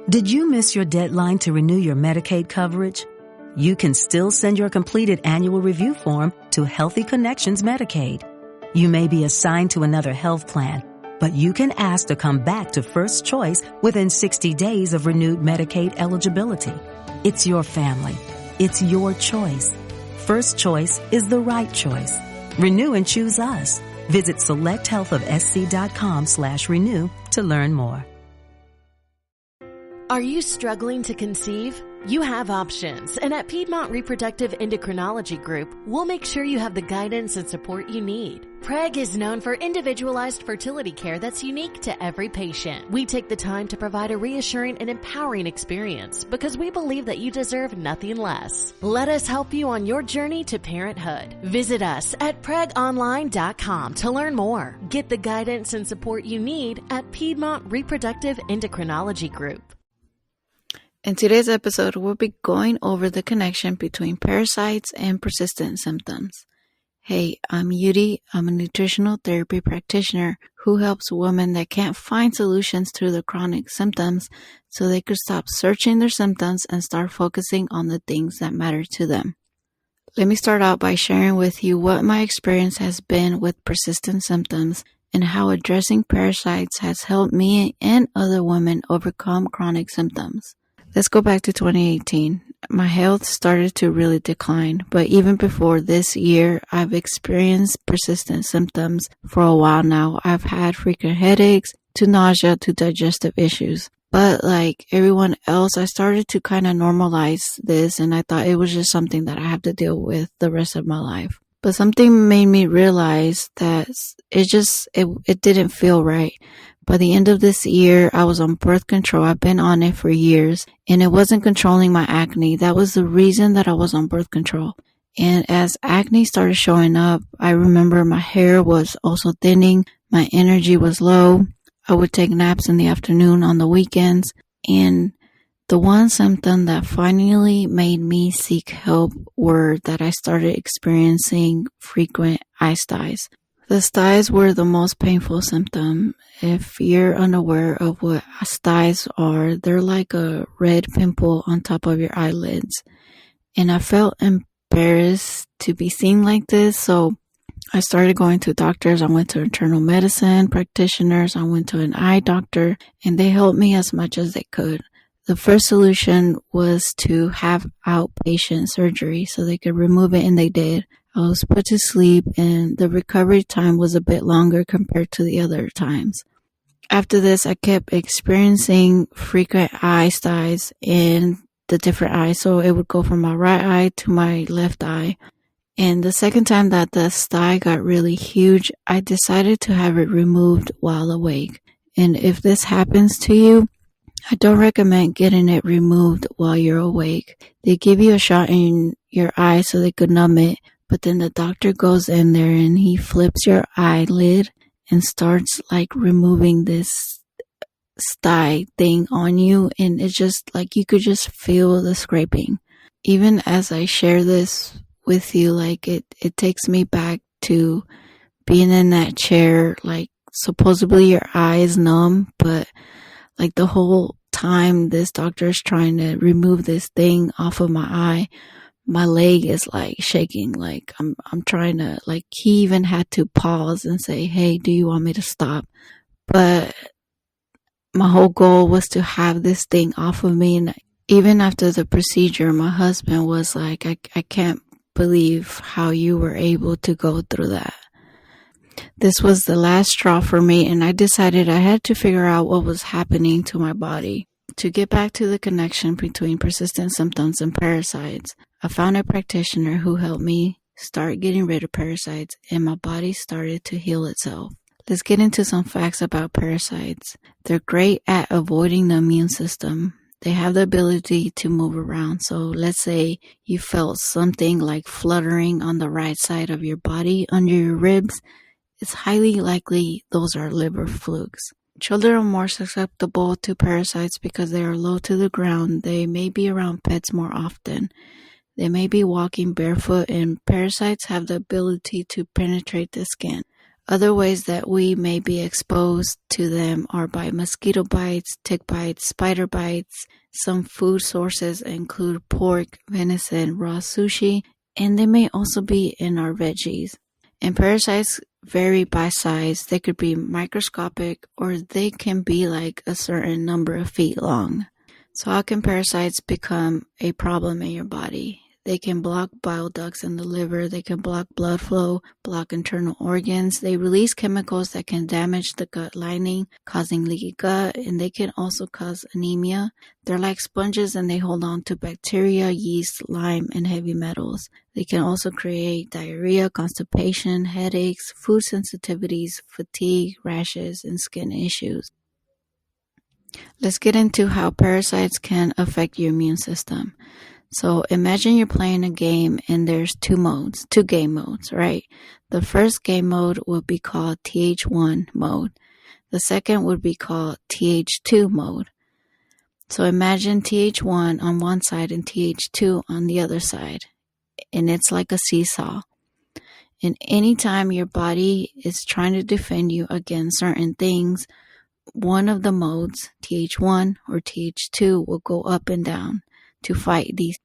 Did you miss your deadline to renew your Medicaid coverage? You can still send your completed annual review form to Healthy Connections Medicaid. You may be assigned to another health plan, but you can ask to come back to First Choice within 60 days of renewed Medicaid eligibility. It's your family. It's your choice. First Choice is the right choice. Renew and choose us. Visit selecthealthofsc.com/renew to learn more. Are you struggling to conceive? You have options, and at Piedmont Reproductive Endocrinology Group, we'll make sure you have the guidance and support you need. PREG is known for individualized fertility care that's unique to every patient. We take the time to provide a reassuring and empowering experience because we believe that you deserve nothing less. Let us help you on your journey to parenthood. Visit us at pregonline.com to learn more. Get the guidance and support you need at Piedmont Reproductive Endocrinology Group. In today's episode, we'll be going over the connection between parasites and persistent symptoms. Hey, I'm Yuri. I'm a nutritional therapy practitioner who helps women that can't find solutions to their chronic symptoms so they could stop searching their symptoms and start focusing on the things that matter to them. Let me start out by sharing with you what my experience has been with persistent symptoms and how addressing parasites has helped me and other women overcome chronic symptoms. Let's go back to 2018. My health started to really decline, but even before this year, I've experienced persistent symptoms for a while now. I've had frequent headaches, to nausea, to digestive issues. But like everyone else, I started to kind of normalize this, and I thought it was just something that I have to deal with the rest of my life. But something made me realize that it didn't feel right. By the end of this year, I was on birth control. I've been on it for years, and it wasn't controlling my acne. That was the reason that I was on birth control. And as acne started showing up, I remember my hair was also thinning. My energy was low. I would take naps in the afternoon on the weekends. And the one symptom that finally made me seek help were that I started experiencing frequent eye styes. The styes were the most painful symptom. If you're unaware of what styes are, they're like a red pimple on top of your eyelids. And I felt embarrassed to be seen like this, so I started going to doctors. I went to internal medicine practitioners. I went to an eye doctor, and they helped me as much as they could. The first solution was to have outpatient surgery so they could remove it, and they did. I was put to sleep, and the recovery time was a bit longer compared to the other times. After this, I kept experiencing frequent eye styes in the different eyes. So it would go from my right eye to my left eye. And the second time that the stye got really huge, I decided to have it removed while awake. And if this happens to you, I don't recommend getting it removed while you're awake. They give you a shot in your eye so they could numb it. But then the doctor goes in there and he flips your eyelid and starts like removing this stye thing on you. And it's just like you could just feel the scraping. Even as I share this with you, like it takes me back to being in that chair. Like supposedly your eye is numb, but like the whole time this doctor is trying to remove this thing off of my eye, my leg is like shaking, like I'm trying to, like he even had to pause and say, hey, do you want me to stop? But my whole goal was to have this thing off of me. And even after the procedure, my husband was like, I can't believe how you were able to go through that. This was the last straw for me, and I decided I had to figure out what was happening to my body. To get back to the connection between persistent symptoms and parasites, I found a practitioner who helped me start getting rid of parasites, and my body started to heal itself. Let's get into some facts about parasites. They're great at avoiding the immune system. They have the ability to move around. So let's say you felt something like fluttering on the right side of your body under your ribs. It's highly likely those are liver flukes. Children are more susceptible to parasites because they are low to the ground. They may be around pets more often. They may be walking barefoot, and parasites have the ability to penetrate the skin. Other ways that we may be exposed to them are by mosquito bites, tick bites, spider bites. Some food sources include pork, venison, raw sushi, and they may also be in our veggies. And parasites vary by size. They could be microscopic or they can be like a certain number of feet long. So how can parasites become a problem in your body? They can block bile ducts in the liver. They can block blood flow, block internal organs. They release chemicals that can damage the gut lining, causing leaky gut, and they can also cause anemia. They're like sponges and they hold on to bacteria, yeast, lime, and heavy metals. They can also create diarrhea, constipation, headaches, food sensitivities, fatigue, rashes, and skin issues. Let's get into how parasites can affect your immune system. So imagine you're playing a game and there's two game modes, right? The first game mode would be called TH1 mode. The second would be called TH2 mode. So imagine TH1 on one side and TH2 on the other side. And it's like a seesaw. And anytime your body is trying to defend you against certain things, one of the modes, TH1 or TH2, will go up and down to fight these.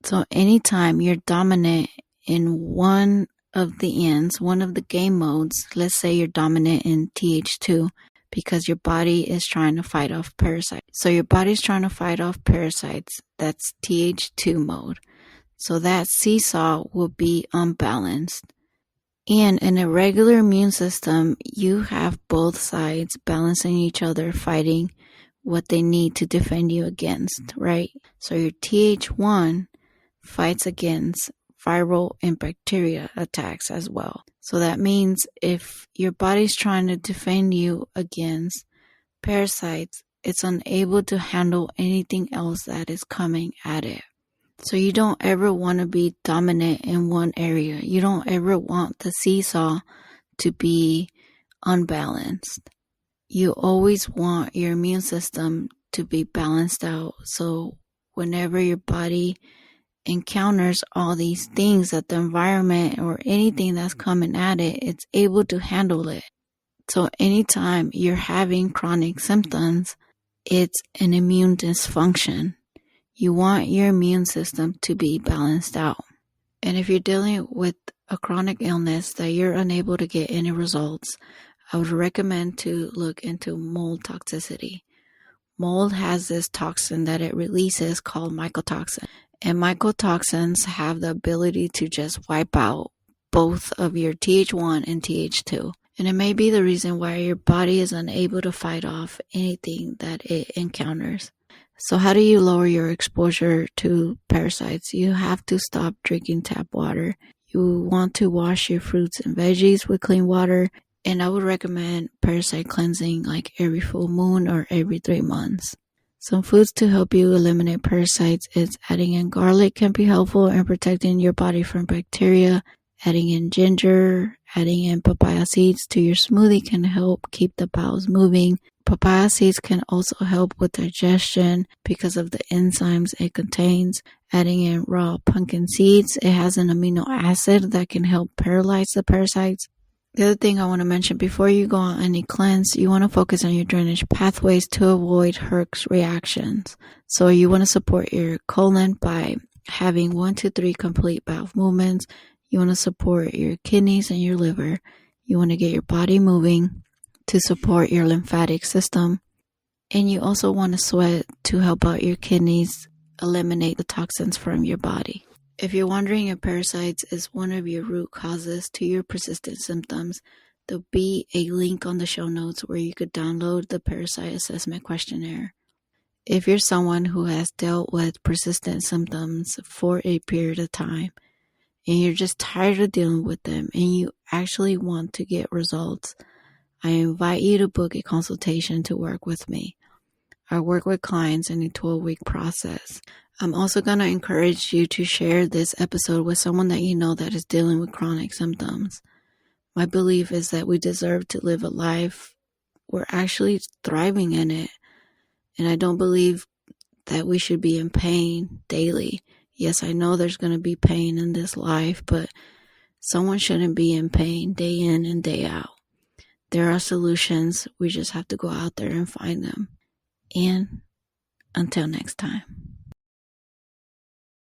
So anytime you're dominant in one of the ends, one of the game modes, let's say you're dominant in TH2 because your body is trying to fight off parasites. So your body's trying to fight off parasites. That's TH2 mode. So that seesaw will be unbalanced. And in a regular immune system, you have both sides balancing each other, fighting what they need to defend you against, right? So your TH1 fights against viral and bacteria attacks as well. So that means if your body's trying to defend you against parasites, it's unable to handle anything else that is coming at it. So you don't ever want to be dominant in one area. You don't ever want the seesaw to be unbalanced. You always want your immune system to be balanced out. So whenever your body encounters all these things that the environment or anything that's coming at it, it's able to handle it. So anytime you're having chronic symptoms, it's an immune dysfunction. You want your immune system to be balanced out. And if you're dealing with a chronic illness that you're unable to get any results, I would recommend to look into mold toxicity. Mold has this toxin that it releases called mycotoxin. And mycotoxins have the ability to just wipe out both of your TH1 and TH2. And it may be the reason why your body is unable to fight off anything that it encounters. So how do you lower your exposure to parasites? You have to stop drinking tap water. You want to wash your fruits and veggies with clean water. And I would recommend parasite cleansing like every full moon or every 3 months. Some foods to help you eliminate parasites is adding in garlic can be helpful in protecting your body from bacteria. Adding in ginger, adding in papaya seeds to your smoothie can help keep the bowels moving. Papaya seeds can also help with digestion because of the enzymes it contains. Adding in raw pumpkin seeds, it has an amino acid that can help paralyze the parasites. The other thing I want to mention before you go on any cleanse, you want to focus on your drainage pathways to avoid Herx reactions. So you want to support your colon by having 1 to 3 complete bowel movements. You want to support your kidneys and your liver. You want to get your body moving to support your lymphatic system. And you also want to sweat to help out your kidneys eliminate the toxins from your body. If you're wondering if parasites is one of your root causes to your persistent symptoms, there'll be a link on the show notes where you could download the parasite assessment questionnaire. If you're someone who has dealt with persistent symptoms for a period of time, and you're just tired of dealing with them, and you actually want to get results, I invite you to book a consultation to work with me. I work with clients in a 12-week process. I'm also going to encourage you to share this episode with someone that you know that is dealing with chronic symptoms. My belief is that we deserve to live a life we're actually thriving in it. And I don't believe that we should be in pain daily. Yes, I know there's going to be pain in this life, but someone shouldn't be in pain day in and day out. There are solutions. We just have to go out there and find them. And until next time.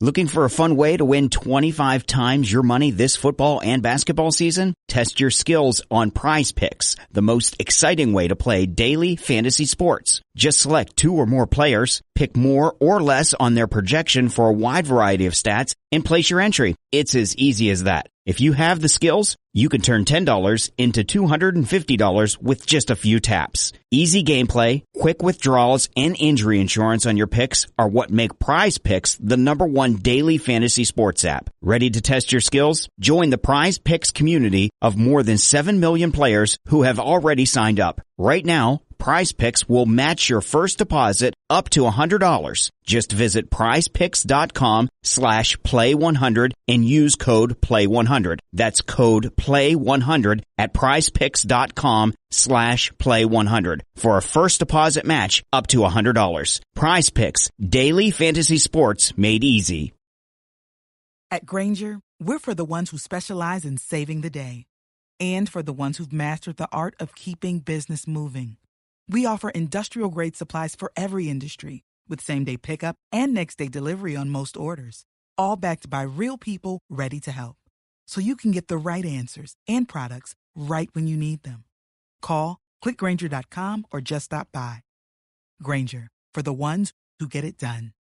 Looking for a fun way to win 25 times your money this football and basketball season? Test your skills on Prize Picks, the most exciting way to play daily fantasy sports. Just select 2 or more players, pick more or less on their projection for a wide variety of stats, and place your entry. It's as easy as that. If you have the skills, you can turn $10 into $250 with just a few taps. Easy gameplay, quick withdrawals, and injury insurance on your picks are what make Prize Picks the #1 daily fantasy sports app. Ready to test your skills? Join the Prize Picks community of more than 7 million players who have already signed up. Right now, Prize Picks will match your first deposit up to $100. Just visit prizepicks.com/play100 and use code play100. That's code play100 at prizepicks.com/play100 for a first deposit match up to $100. Prize Picks, daily fantasy sports made easy. At Grainger, we're for the ones who specialize in saving the day and for the ones who've mastered the art of keeping business moving. We offer industrial-grade supplies for every industry, with same-day pickup and next-day delivery on most orders, all backed by real people ready to help. So you can get the right answers and products right when you need them. Call, click Grainger.com, or just stop by. Grainger, for the ones who get it done.